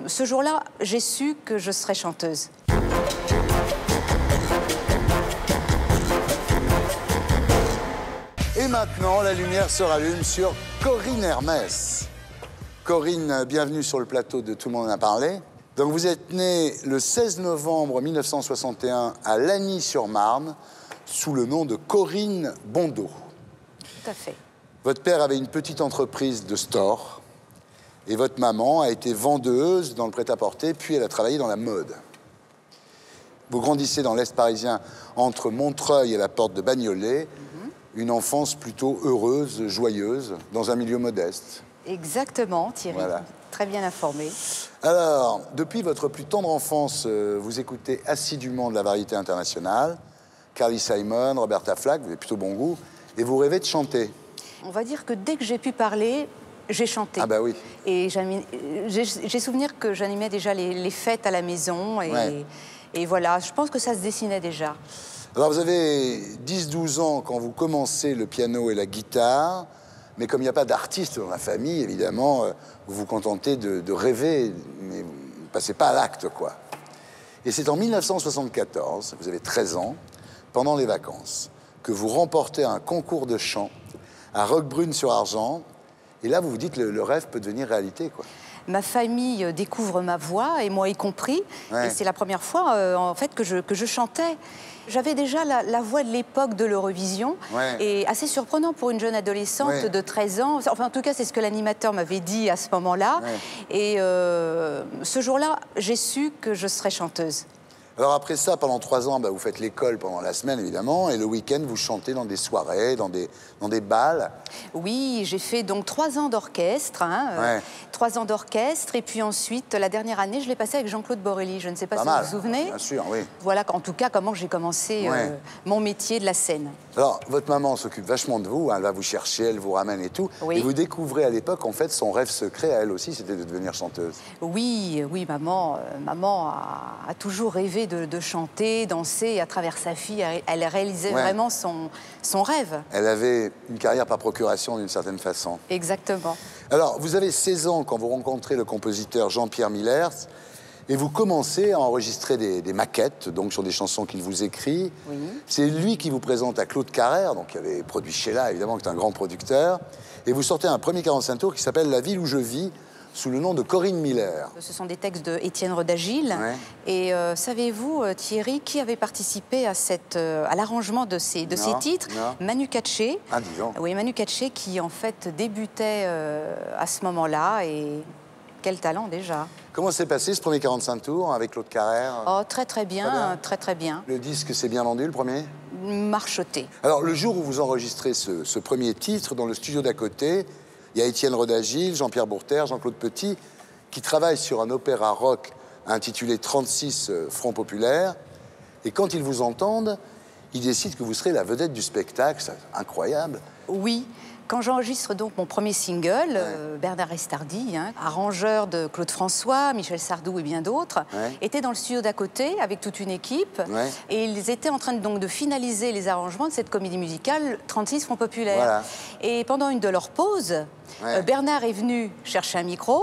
Ce jour-là, j'ai su que je serais chanteuse. Et maintenant, la lumière se rallume sur Corinne Hermès. Corinne, bienvenue sur le plateau de Tout le monde en a parlé. Donc vous êtes née le 16 novembre 1961 à Lagny-sur-Marne, sous le nom de Corinne Bondeau. Tout à fait. Votre père avait une petite entreprise de store et votre maman a été vendeuse dans le prêt-à-porter, puis elle a travaillé dans la mode. Vous grandissez dans l'Est parisien entre Montreuil et la porte de Bagnolet, une enfance plutôt heureuse, joyeuse, dans un milieu modeste. Exactement, Thierry. Voilà. Très bien informé. Alors, depuis votre plus tendre enfance, vous écoutez assidûment de la variété internationale, Carly Simon, Roberta Flack, vous avez plutôt bon goût, et vous rêvez de chanter. On va dire que dès que j'ai pu parler, j'ai chanté. Ah bah oui. Et j'ai souvenir que j'animais déjà les fêtes à la maison. Et voilà, je pense que ça se dessinait déjà. Alors vous avez 10-12 ans quand vous commencez le piano et la guitare, mais comme il n'y a pas d'artiste dans la famille, évidemment, vous vous contentez de rêver, mais vous ne passez pas à l'acte, quoi. Et c'est en 1974, vous avez 13 ans, pendant les vacances, que vous remportez un concours de chant à Roquebrune-sur-Argent, et là vous vous dites que le rêve peut devenir réalité, quoi. Ma famille découvre ma voix, et moi y compris. Ouais. Et c'est la première fois, en fait, que je chantais. J'avais déjà la voix de l'époque de l'Eurovision. Ouais. Et assez surprenant pour une jeune adolescente de 13 ans. Enfin, en tout cas, c'est ce que l'animateur m'avait dit à ce moment-là. Ouais. Et ce jour-là, j'ai su que je serais chanteuse. Alors après ça, pendant 3 ans, bah, vous faites l'école pendant la semaine, évidemment, et le week-end, vous chantez dans des soirées, dans des balles. Oui, j'ai fait donc 3 ans d'orchestre, 3 ans d'orchestre, et puis ensuite, la dernière année, je l'ai passée avec Jean-Claude Borelli. Je ne sais pas si vous vous souvenez. Bien sûr, oui. Voilà, en tout cas, comment j'ai commencé mon métier de la scène. Alors, votre maman s'occupe vachement de vous, hein, elle va vous chercher, elle vous ramène et tout. Oui. Et vous découvrez à l'époque, en fait, son rêve secret à elle aussi, c'était de devenir chanteuse. Oui, maman a toujours rêvé de chanter, danser, et à travers sa fille, elle réalisait vraiment son rêve. Elle avait une carrière par procuration, d'une certaine façon. Exactement. Alors, vous avez 16 ans quand vous rencontrez le compositeur Jean-Pierre Millers, et vous commencez à enregistrer des maquettes, donc sur des chansons qu'il vous écrit. Oui. C'est lui qui vous présente à Claude Carrère, donc qui avait produit Sheila, évidemment, qui est un grand producteur. Et vous sortez un premier 45 tours qui s'appelle La ville où je vis, sous le nom de Corinne Miller. Ce sont des textes de Étienne Rodagil. Ouais. Et savez-vous, Thierry, qui avait participé à l'arrangement de ces titres? Non. Manu Katché. Ah, dis donc. Oui, Manu Katché qui, en fait, débutait à ce moment-là. Et quel talent, déjà. Comment s'est passé ce premier 45 tours avec Claude Carrère? Oh, très bien, très bien. Le disque s'est bien vendu, le premier? Marcheté. Alors, le jour où vous enregistrez ce premier titre, dans le studio d'à côté, il y a Étienne Rodagil, Jean-Pierre Bourter, Jean-Claude Petit, qui travaillent sur un opéra rock intitulé 36 Front Populaire. Et quand ils vous entendent, ils décident que vous serez la vedette du spectacle. C'est incroyable. Oui. Quand j'enregistre donc mon premier single, Bernard Restardi, arrangeur de Claude François, Michel Sardou et bien d'autres, était dans le studio d'à côté avec toute une équipe. Et ils étaient en train de finaliser les arrangements de cette comédie musicale 36 Front Populaire. Voilà. Et pendant une de leurs pauses, Bernard est venu chercher un micro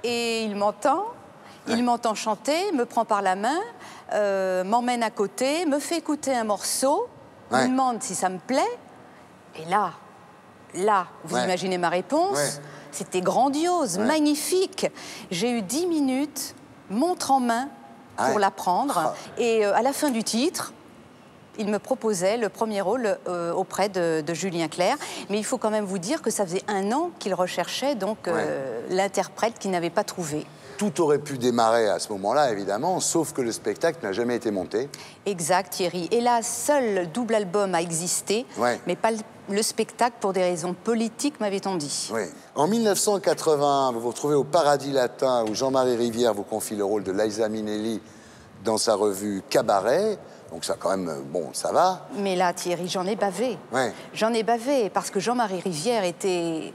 et il m'entend. Il m'entend chanter, me prend par la main, m'emmène à côté, me fait écouter un morceau, me demande si ça me plaît. Et là, vous imaginez ma réponse, c'était grandiose, magnifique. J'ai eu 10 minutes, montre en main, pour l'apprendre. Et à la fin du titre, il me proposait le premier rôle auprès de Julien Clerc. Mais il faut quand même vous dire que ça faisait 1 an qu'il recherchait donc l'interprète qu'il n'avait pas trouvé. Tout aurait pu démarrer à ce moment-là, évidemment, sauf que le spectacle n'a jamais été monté. Exact, Thierry. Et là, seul le double album a existé, mais pas le spectacle pour des raisons politiques, m'avait-on dit. Oui. En 1981, vous vous retrouvez au Paradis Latin, où Jean-Marie Rivière vous confie le rôle de Liza Minnelli dans sa revue Cabaret. Donc ça, quand même, bon, ça va. Mais là, Thierry, j'en ai bavé. J'en ai bavé, parce que Jean-Marie Rivière était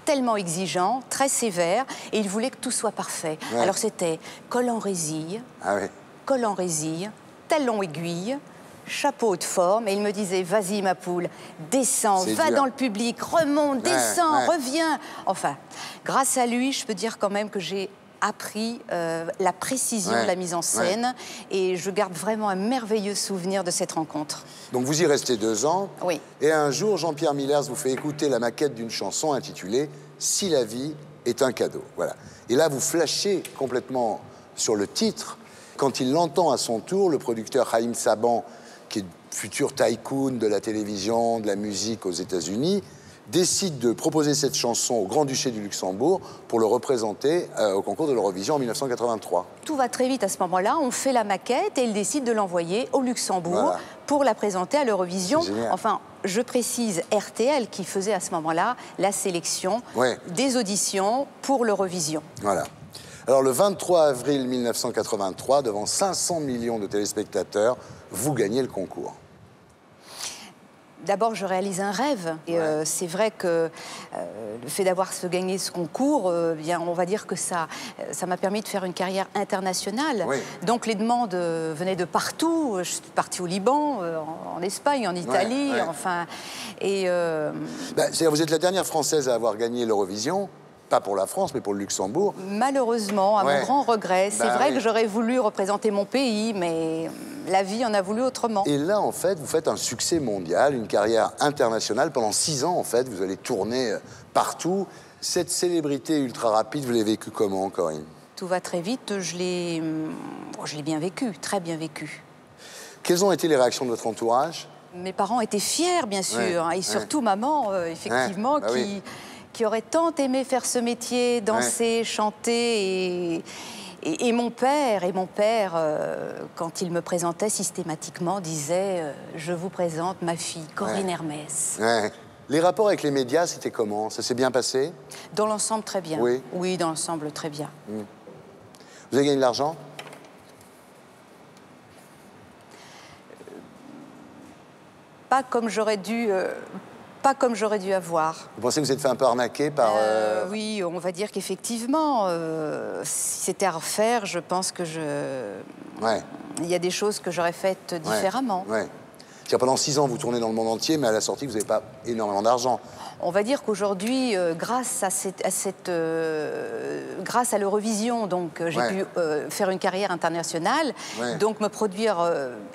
tellement exigeant, très sévère, et il voulait que tout soit parfait. Alors c'était col en résille, talon aiguille, chapeau de forme, et il me disait, vas-y ma poule, descends, va dans le public, remonte, descends, reviens. Enfin, grâce à lui, je peux dire quand même que j'ai appris la précision de la mise en scène. Et je garde vraiment un merveilleux souvenir de cette rencontre. Donc vous y restez 2 ans. Oui. Et un jour, Jean-Pierre Millers vous fait écouter la maquette d'une chanson intitulée « Si la vie est un cadeau ». Voilà. Et là, vous flashez complètement sur le titre. Quand il l'entend à son tour, le producteur Haïm Saban, qui est futur tycoon de la télévision, de la musique aux États-Unis, décide de proposer cette chanson au Grand-Duché du Luxembourg pour le représenter au concours de l'Eurovision en 1983. Tout va très vite à ce moment-là. On fait la maquette et il décide de l'envoyer au Luxembourg pour la présenter à l'Eurovision. Enfin, je précise RTL qui faisait à ce moment-là la sélection des auditions pour l'Eurovision. Voilà. Alors, le 23 avril 1983, devant 500 millions de téléspectateurs, vous gagnez le concours. D'abord, je réalise un rêve. Et c'est vrai que le fait d'avoir gagné ce concours, bien, on va dire que ça m'a permis de faire une carrière internationale. Donc, les demandes venaient de partout. Je suis partie au Liban, en Espagne, en Italie, enfin... Et c'est-à-dire, vous êtes la dernière Française à avoir gagné l'Eurovision. Pas pour la France, mais pour le Luxembourg. Malheureusement, à mon grand regret. C'est vrai que j'aurais voulu représenter mon pays, mais la vie en a voulu autrement. Et là, en fait, vous faites un succès mondial, une carrière internationale. Pendant 6 ans, en fait, vous allez tourner partout. Cette célébrité ultra rapide, vous l'avez vécue comment, Corinne? Tout va très vite. Je l'ai bien vécu, très bien vécu. Quelles ont été les réactions de votre entourage? Mes parents étaient fiers, bien sûr. Et surtout maman, effectivement, qui aurait tant aimé faire ce métier, danser, chanter. Et mon père, quand il me présentait systématiquement, disait « Je vous présente ma fille, Corinne Hermès ». Les rapports avec les médias, c'était comment? Ça s'est bien passé? Dans l'ensemble, très bien. Oui. Oui, dans l'ensemble, très bien. Vous avez gagné de l'argent? Pas comme j'aurais dû... Pas comme j'aurais dû avoir. Vous pensez que vous êtes fait un peu arnaquer par... Oui, on va dire qu'effectivement, si c'était à refaire, je pense que il y a des choses que j'aurais faites différemment. Pendant 6 ans, vous tournez dans le monde entier, mais à la sortie, vous n'avez pas énormément d'argent. On va dire qu'aujourd'hui, grâce à l'Eurovision, donc j'ai pu faire une carrière internationale, donc me produire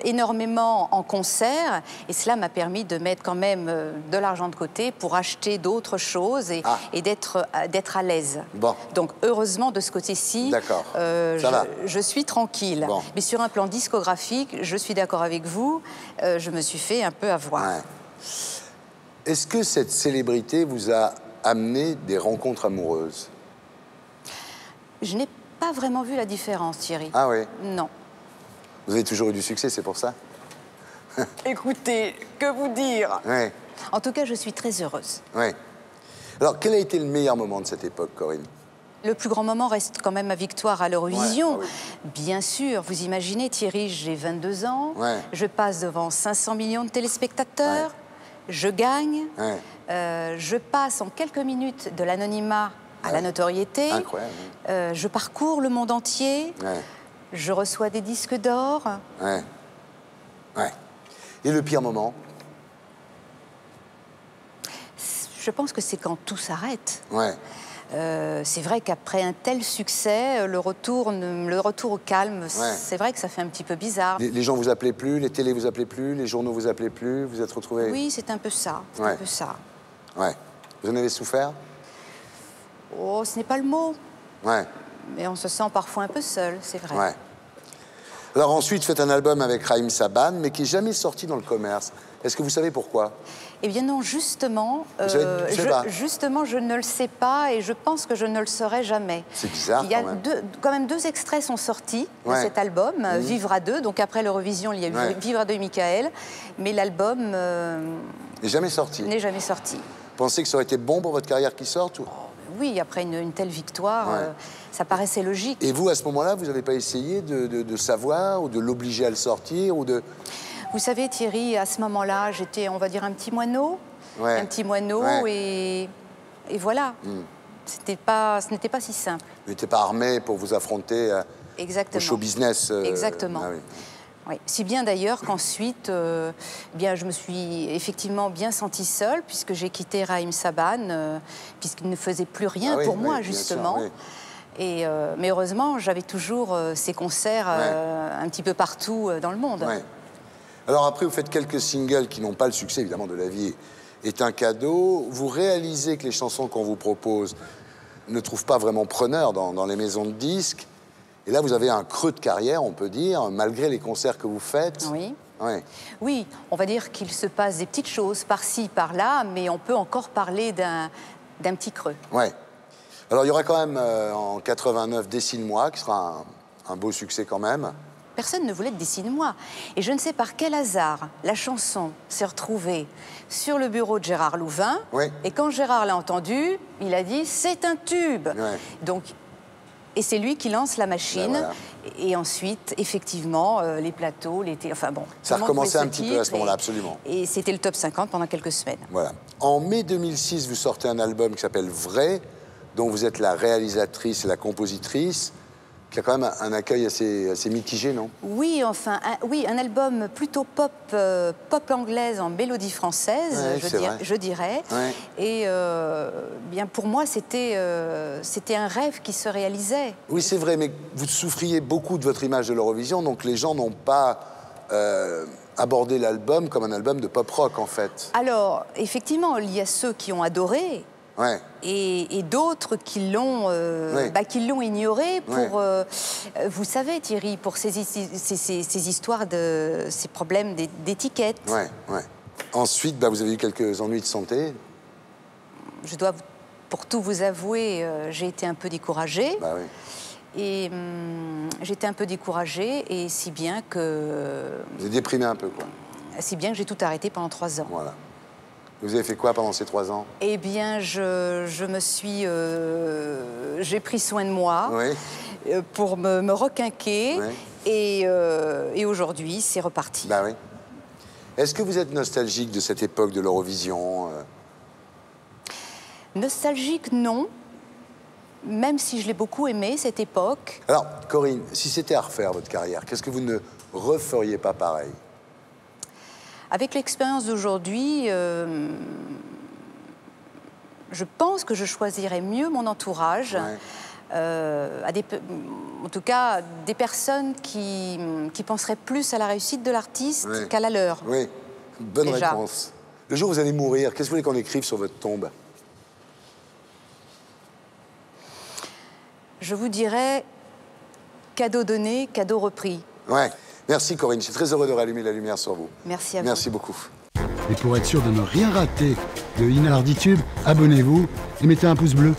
énormément en concert, et cela m'a permis de mettre quand même de l'argent de côté pour acheter d'autres choses et d'être à l'aise. Donc heureusement de ce côté-ci, je suis tranquille. Mais sur un plan discographique, je suis d'accord avec vous, je me suis fait un peu avoir. Est-ce que cette célébrité vous a amené des rencontres amoureuses? Je n'ai pas vraiment vu la différence, Thierry. Ah oui? Non. Vous avez toujours eu du succès, c'est pour ça? Écoutez, que vous dire? En tout cas, je suis très heureuse. Alors, quel a été le meilleur moment de cette époque, Corinne? Le plus grand moment reste quand même ma victoire à l'Eurovision. Bien sûr, vous imaginez, Thierry, j'ai 22 ans, je passe devant 500 millions de téléspectateurs, je gagne, je passe en quelques minutes de l'anonymat à la notoriété, je parcours le monde entier, je reçois des disques d'or. Et le pire moment? Je pense que c'est quand tout s'arrête. C'est vrai qu'après un tel succès, le retour au calme, c'est vrai que ça fait un petit peu bizarre. Les gens vous appelaient plus, les télés vous appelaient plus, les journaux vous appelaient plus, vous êtes retrouvés... Oui, c'est un peu ça, un peu ça. Vous en avez souffert? Oh, ce n'est pas le mot. Mais on se sent parfois un peu seul, c'est vrai. Alors ensuite, faites un album avec Haïm Saban, mais qui n'est jamais sorti dans le commerce. Est-ce que vous savez pourquoi? Eh bien non, justement, justement, je ne le sais pas et je pense que je ne le saurai jamais. C'est bizarre. Il y a quand même 2 extraits sont sortis de cet album, Vivre à 2. Donc après l'Eurovision, il y a eu Vivre à 2 et Michael, mais l'album n'est jamais sorti. N'est jamais sorti. Vous pensez que ça aurait été bon pour votre carrière qui sorte? Oui, après une telle victoire, ça paraissait logique. Et vous, à ce moment-là, vous n'avez pas essayé de savoir ou de l'obliger à le sortir ou de... Vous savez, Thierry, à ce moment-là, j'étais, on va dire, un petit moineau. Un petit moineau, et voilà. Ce n'était pas si simple. Vous n'étiez pas armé pour vous affronter au show business. Exactement. Si bien d'ailleurs qu'ensuite, bien, je me suis effectivement bien sentie seule, puisque j'ai quitté Haïm Saban, puisqu'il ne faisait plus rien pour moi, justement. Mais heureusement, j'avais toujours ces concerts un petit peu partout dans le monde. Ouais. Alors après, vous faites quelques singles qui n'ont pas le succès, évidemment, de La vie est un cadeau. Vous réalisez que les chansons qu'on vous propose ne trouvent pas vraiment preneur dans les maisons de disques. Et là, vous avez un creux de carrière, on peut dire, malgré les concerts que vous faites. Oui. Ouais. Oui, on va dire qu'il se passe des petites choses par-ci, par-là, mais on peut encore parler d'un petit creux. Ouais. Alors, il y aura quand même, en 89, Dessine-moi, qui sera un beau succès quand même. Personne ne voulait de Dessine-moi. Et je ne sais par quel hasard, la chanson s'est retrouvée sur le bureau de Gérard Louvain. Oui. Et quand Gérard l'a entendue, il a dit « c'est un tube Ouais. ». Donc, et c'est lui qui lance la machine. Ben voilà. Et ensuite, effectivement, les plateaux, enfin bon. Ça a tout le monde recommencé jouait un ce petit peu à ce titre moment-là, absolument. Et c'était le top 50 pendant quelques semaines. Voilà. En mai 2006, vous sortez un album qui s'appelle Vrai, dont vous êtes la réalisatrice et la compositrice, qui a quand même un accueil assez mitigé, non? Oui, enfin, un album plutôt pop anglaise en mélodie française, Ouais, je dirais. Ouais. Et bien pour moi, c'était un rêve qui se réalisait. Oui, c'est vrai, mais vous souffriez beaucoup de votre image de l'Eurovision, donc les gens n'ont pas abordé l'album comme un album de pop-rock, en fait. Alors, effectivement, il y a ceux qui ont adoré. Ouais. Et d'autres qui l'ont ignoré pour, vous savez Thierry, pour ces histoires ces problèmes d'étiquette. Ouais, ouais. Ensuite, vous avez eu quelques ennuis de santé. Je dois, pour tout vous avouer, j'ai été un peu découragée. Bah oui. Et j'étais un peu découragée, et si bien que... Vous êtes déprimé un peu, quoi. Si bien que j'ai tout arrêté pendant 3 ans. Voilà. Vous avez fait quoi pendant ces 3 ans? Eh bien, je me suis... j'ai pris soin de moi pour me requinquer. Oui. Et aujourd'hui, c'est reparti. Bah oui. Est-ce que vous êtes nostalgique de cette époque de l'Eurovision? Nostalgique, non. Même si je l'ai beaucoup aimée, cette époque. Alors, Corinne, si c'était à refaire votre carrière, qu'est-ce que vous ne referiez pas pareil? Avec l'expérience d'aujourd'hui, je pense que je choisirais mieux mon entourage. Ouais. En tout cas, des personnes qui penseraient plus à la réussite de l'artiste qu'à la leur. Oui, bonne réponse. Le jour où vous allez mourir, qu'est-ce que vous voulez qu'on écrive sur votre tombe? Je vous dirais cadeau donné, cadeau repris. Ouais. Merci Corinne, je suis très heureux de rallumer la lumière sur vous. Merci à vous. Merci beaucoup. Et pour être sûr de ne rien rater de Inarditube, abonnez-vous et mettez un pouce bleu.